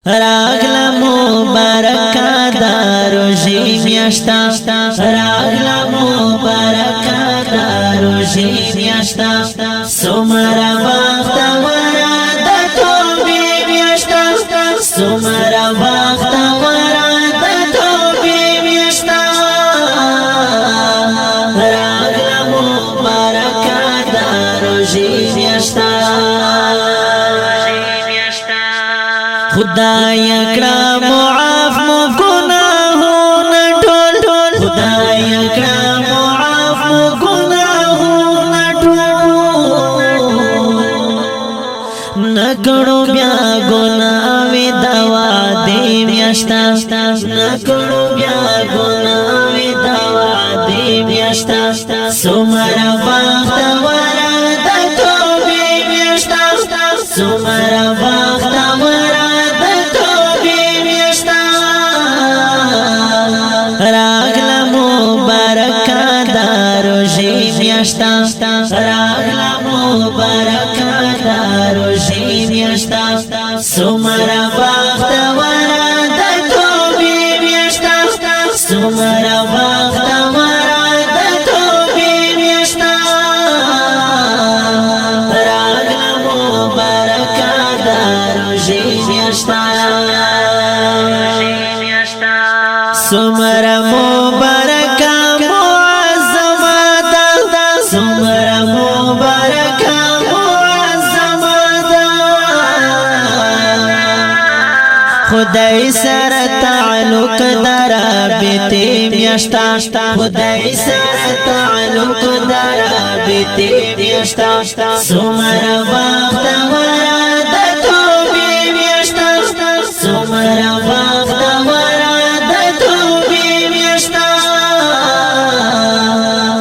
راغلا مبارکا دا روزی میاشتا راغلا مبارکا دا روزی میاشتا سمرا وقت ورا د توبې میاشتا سمرا وقت ورا د توبې میاشتا راغلا مبارکا دا روزی میاشتا خدای کړه معاف مو ګناهونه ټول خدای کړه معاف مو ګناهونه ټول نکړو بیا ګناوي دوا دې میاشتا نکړو بیا ګناوي دوا دې میاشتا سمرا وخت ورا د توبې میاشتا سمرا وخت ورا راغلا مبارکا دا روزی میاشتا راغلا مبارکا دا روزی میاشتا سمرا وخت ورا د توبې میاشتا سمرا وخت ورا د توبې میاشتا راغلا مبارکا دا روزی میاشتا سمرا مبارکا معظما دا سمرا مبارکا معظما دا خدای سره تعلق درابطه میاشتا خدای سره تعلق درابطه میاشتا سمرا وخت ورا د توبې میاشتا سمرا وخت ورا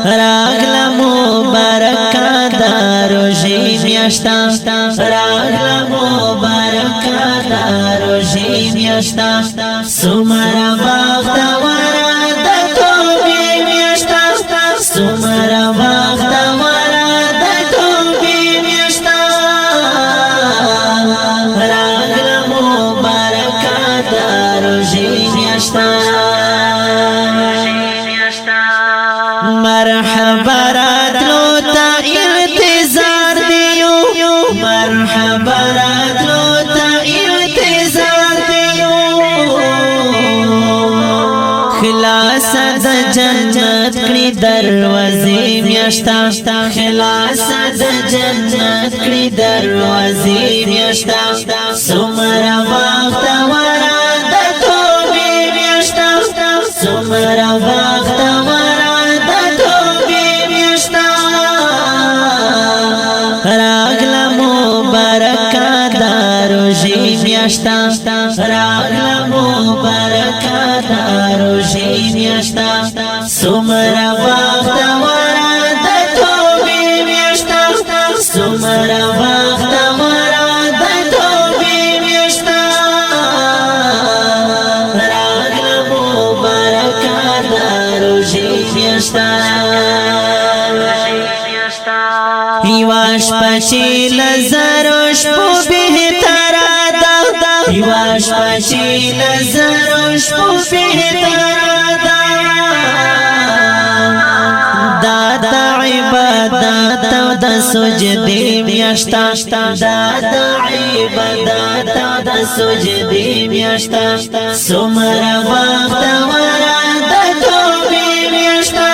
راغلا مبارکا دا روزی میاشتا راغلا مبارکا دا روزی میاشتا سمرا وخت ورا د توبې میاشتا سمرا وخت ورا د توبې میاشتا راغلا مبارکا دا روزی میاشتا مرحبا راتلو تا انتظار دیو مرحبا راتلو تا انتظار دیو خلاص د جنت کړي دروازې میاشتا خلاص د جنت کړي دروازې میاشتا سمرا وخت ورا د توبې میاشتا سمرا وخت ورا راغلا مبارکا دا روزی میاشتا راغلا مبارکا دا روزی میاشتا سمرا وخت ورا د توبې میاشتا سمرا وخت ورا د توبې میاشتا راغلا مبارکا دا روزی میاشتا یواش پچی لزروش پو بہترا دا یواش پچی لزروش پو بہترا دا دادا عبادت د سجدی میاشتا دادا عبادت د سجدی میاشتا سمرا وخت ورا د توبې میاشتا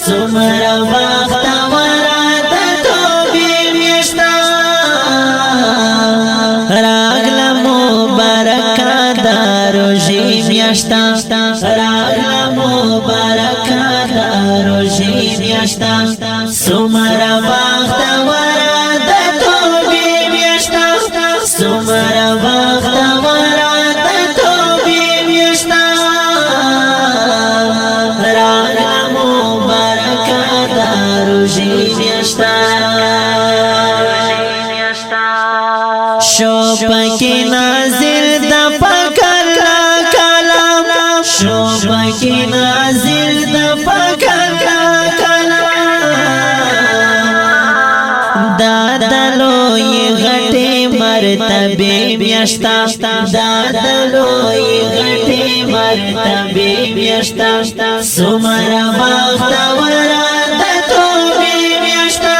سمرا وخت ورا راغلا مبارکا دا روزی میاشتا راغلا مبارکا دا روزی میاشتا سمرا وخت ورا د توبې میاشتا سمرا وخت ورا د توبې میاشتا راغلا مبارکا دا روزی میاشتا شو پکی نازل د پکل کلام شو پکی نازل د پکل کلام دادلو ی غټه مرتبه میاشتا دلوی غټی مرتبی میشتا سمرا بختورا د توبې میشتا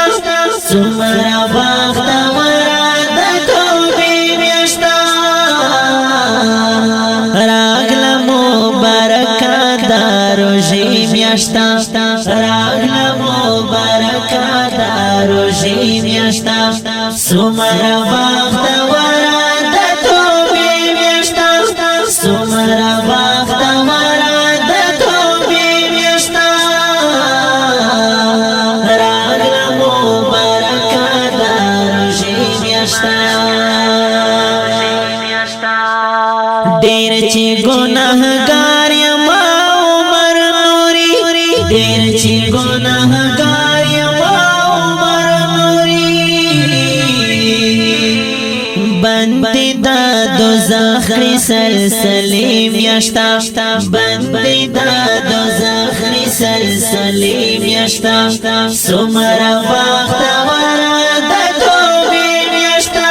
سمرا بختورا د توبې میشتا راغله مبارکه د روژې میاشتا راغله مبارکه د روژې میاشتا سمرا بختورا د توبې میاشتا سمرا بختورا د توبې میاشتا راغله مبارکه د روژې میاشتا ډېر چې ګناهګار یم عمر نوري ډېر چې ګناهګار یم عمر نوري بندي د دوزخ سلسلې میاشتا بندي د دوزخ سلسلې میاشتا سمرا بختورا د توبې میاشتا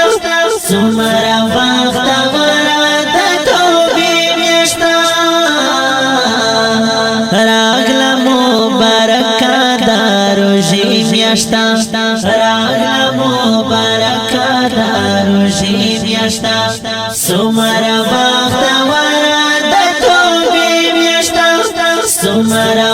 سمرا بختورا د توبې میاشتا راغله مبارکه د روژې میاشتا راغله مبارکه د روژې میاشتا سمرا بختورا د توبې میاشتا سمرا